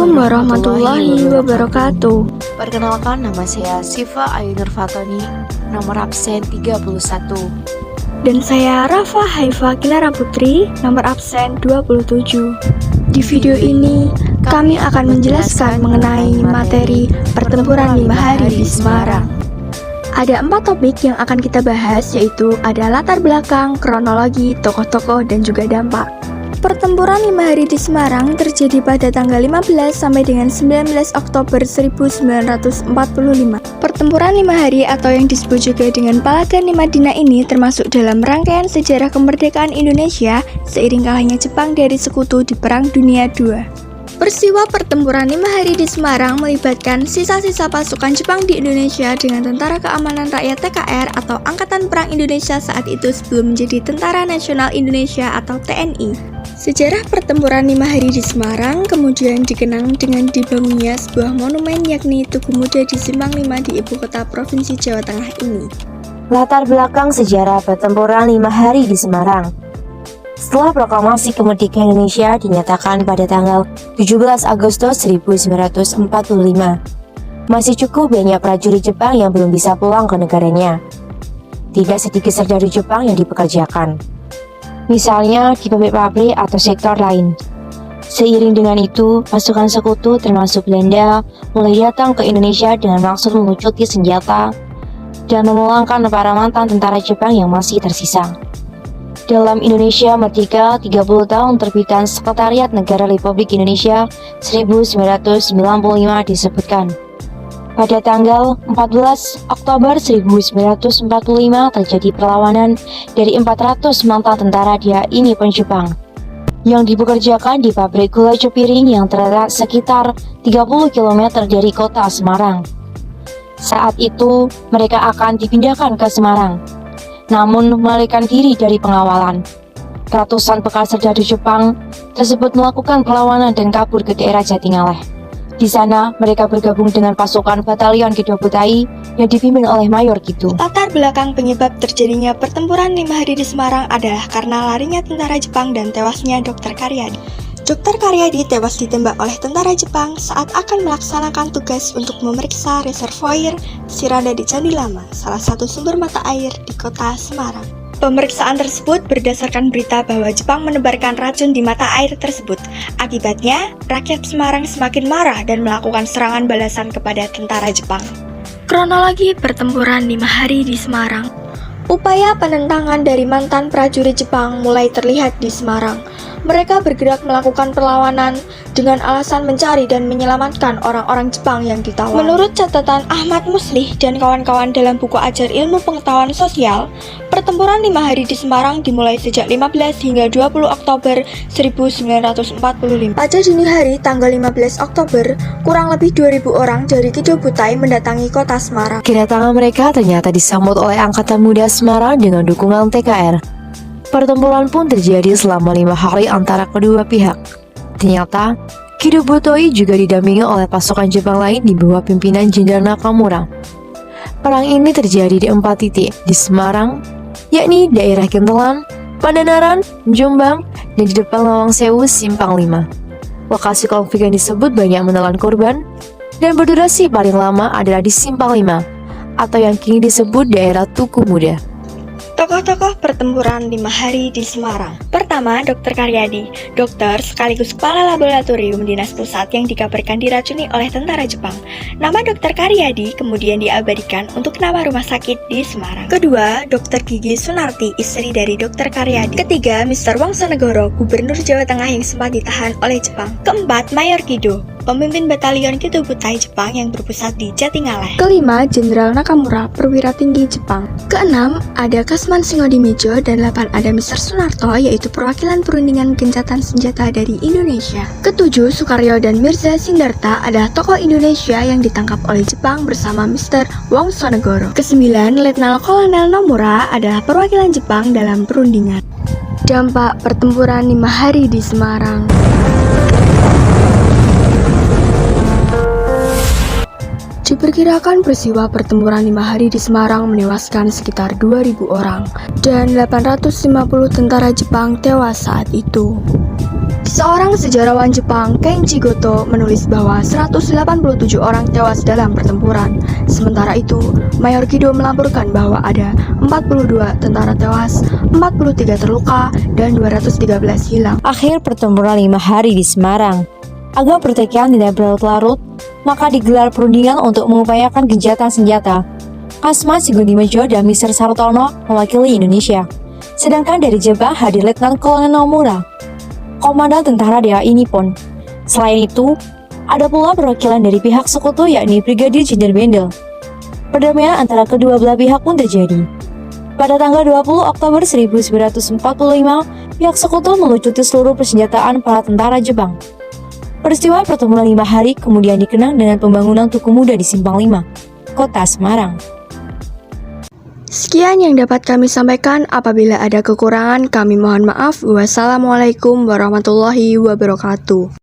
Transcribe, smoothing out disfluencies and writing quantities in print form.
Assalamualaikum warahmatullahi wabarakatuh. Perkenalkan, nama saya Siva Ayunur Fatoni, nomor absen 31. Dan saya Rafa Haifa Kilara Putri, nomor absen 27. Di video ini, kami akan menjelaskan mengenai materi pertempuran 5 hari di Semarang. Ada 4 topik yang akan kita bahas, yaitu ada latar belakang, kronologi, tokoh-tokoh, dan juga dampak. Pertempuran 5 hari di Semarang terjadi pada tanggal 15 sampai dengan 19 Oktober 1945. Pertempuran 5 hari atau yang disebut juga dengan Palagan 5 Dina ini termasuk dalam rangkaian sejarah kemerdekaan Indonesia seiring kalahnya Jepang dari sekutu di Perang Dunia II. Peristiwa pertempuran 5 hari di Semarang melibatkan sisa-sisa pasukan Jepang di Indonesia dengan Tentara Keamanan Rakyat TKR atau Angkatan Perang Indonesia saat itu sebelum menjadi Tentara Nasional Indonesia atau TNI. Sejarah pertempuran 5 hari di Semarang kemudian dikenang dengan dibangunnya sebuah monumen yakni Tugu Muda di Simpang 5 di ibu kota Provinsi Jawa Tengah ini. Latar belakang sejarah pertempuran 5 hari di Semarang. Setelah proklamasi kemerdekaan Indonesia dinyatakan pada tanggal 17 Agustus 1945, masih cukup banyak prajurit Jepang yang belum bisa pulang ke negaranya. Tidak sedikit serdadu Jepang yang dipekerjakan, misalnya di pabrik-pabrik atau sektor lain. Seiring dengan itu, pasukan sekutu termasuk Belanda mulai datang ke Indonesia dengan maksud mengucuti senjata dan memulangkan para mantan tentara Jepang yang masih tersisa. Dalam Indonesia Merdeka 30 tahun terbitan Sekretariat Negara Republik Indonesia 1995 disebutkan, pada tanggal 14 Oktober 1945 terjadi perlawanan dari 400 mantan tentara DAI Nippon Jepang yang dipekerjakan di pabrik gula Cepiring yang terletak sekitar 30 km dari kota Semarang. Saat itu mereka akan dipindahkan ke Semarang, namun melarikan diri dari pengawalan. Ratusan bekas serdadu Jepang tersebut melakukan perlawanan dan kabur ke daerah Jatingaleh. Di sana, mereka bergabung dengan pasukan Batalion Kido Butai yang dipimpin oleh Mayor Kido. Latar belakang penyebab terjadinya pertempuran 5 hari di Semarang adalah karena larinya tentara Jepang dan tewasnya Dr. Karyadi. Dr. Karyadi tewas ditembak oleh tentara Jepang saat akan melaksanakan tugas untuk memeriksa reservoir Sirada di Candi Lama, salah satu sumber mata air di kota Semarang. Pemeriksaan tersebut berdasarkan berita bahwa Jepang menebarkan racun di mata air tersebut. Akibatnya, rakyat Semarang semakin marah dan melakukan serangan balasan kepada tentara Jepang. Kronologi pertempuran 5 hari di Semarang. Upaya penentangan dari mantan prajurit Jepang mulai terlihat di Semarang. Mereka bergerak melakukan perlawanan dengan alasan mencari dan menyelamatkan orang-orang Jepang yang ditawan. Menurut catatan Ahmad Muslih dan kawan-kawan dalam buku Ajar Ilmu Pengetahuan Sosial, pertempuran 5 hari di Semarang dimulai sejak 15 hingga 20 Oktober 1945. Pada dini hari tanggal 15 Oktober, kurang lebih 2.000 orang dari Kido Butai mendatangi kota Semarang. Kedatangan mereka ternyata disambut oleh Angkatan Muda Semarang dengan dukungan TKR. Pertempuran pun terjadi selama 5 hari antara kedua pihak. Ternyata, Kido Butai juga didampingi oleh pasukan Jepang lain di bawah pimpinan Jenderal Nakamura. Perang ini terjadi di 4 titik di Semarang, yakni daerah Kintelan, Pandanaran, Jombang, dan di depan Lawang Sewu Simpang 5. Lokasi konflik yang disebut banyak menelan korban dan berdurasi paling lama adalah di Simpang 5, atau yang kini disebut daerah Tugu Muda. Tokoh-tokoh pertempuran 5 hari di Semarang. Pertama, Dr. Karyadi, dokter sekaligus kepala laboratorium dinas pusat yang dikabarkan diracuni oleh tentara Jepang. Nama Dr. Karyadi kemudian diabadikan untuk nama rumah sakit di Semarang. Kedua, Dr. Gigi Sunarti, istri dari Dr. Karyadi. Ketiga, Mr. Wongsonegoro, gubernur Jawa Tengah yang sempat ditahan oleh Jepang. Keempat, Mayor Kido, pemimpin Batalion Kido Butai Jepang yang berpusat di Jatingaleh. Kelima, Jenderal Nakamura, perwira tinggi Jepang. Keenam, ada Kasman Singodimejo, dan 8 ada Mr. Sunarto, yaitu perwakilan perundingan gencatan senjata dari Indonesia. Ketujuh, Sukaryo dan Mirza Sindarta adalah tokoh Indonesia yang ditangkap oleh Jepang bersama Mr. Wongsonegoro. Kesembilan, Letnan Kolonel Nomura adalah perwakilan Jepang dalam perundingan. Dampak pertempuran 5 hari di Semarang. Diperkirakan peristiwa pertempuran 5 hari di Semarang menewaskan sekitar 2.000 orang dan 850 tentara Jepang tewas saat itu. Seorang sejarawan Jepang, Kenji Goto, menulis bahwa 187 orang tewas dalam pertempuran. Sementara itu, Mayor Kido melaporkan bahwa ada 42 tentara tewas, 43 terluka, dan 213 hilang. Akhir pertempuran 5 hari di Semarang. Agar pertikaian tidak berlarut-larut, maka digelar perundingan untuk mengupayakan gencatan senjata. Asma Sigundimejo dan Mr. Sartono mewakili Indonesia. Sedangkan dari Jepang hadir Letnan Kolonel Nomura, komandan tentara DAI Nippon. Selain itu, ada pula perwakilan dari pihak sekutu yakni Brigadir Jenderal Bendel. Perdamaian antara kedua belah pihak pun terjadi. Pada tanggal 20 Oktober 1945, pihak sekutu melucuti seluruh persenjataan para tentara Jepang. Peristiwa pertempuran 5 hari kemudian dikenang dengan pembangunan Tugu Muda di Simpang 5, Kota Semarang. Sekian yang dapat kami sampaikan. Apabila ada kekurangan, kami mohon maaf. Wassalamualaikum warahmatullahi wabarakatuh.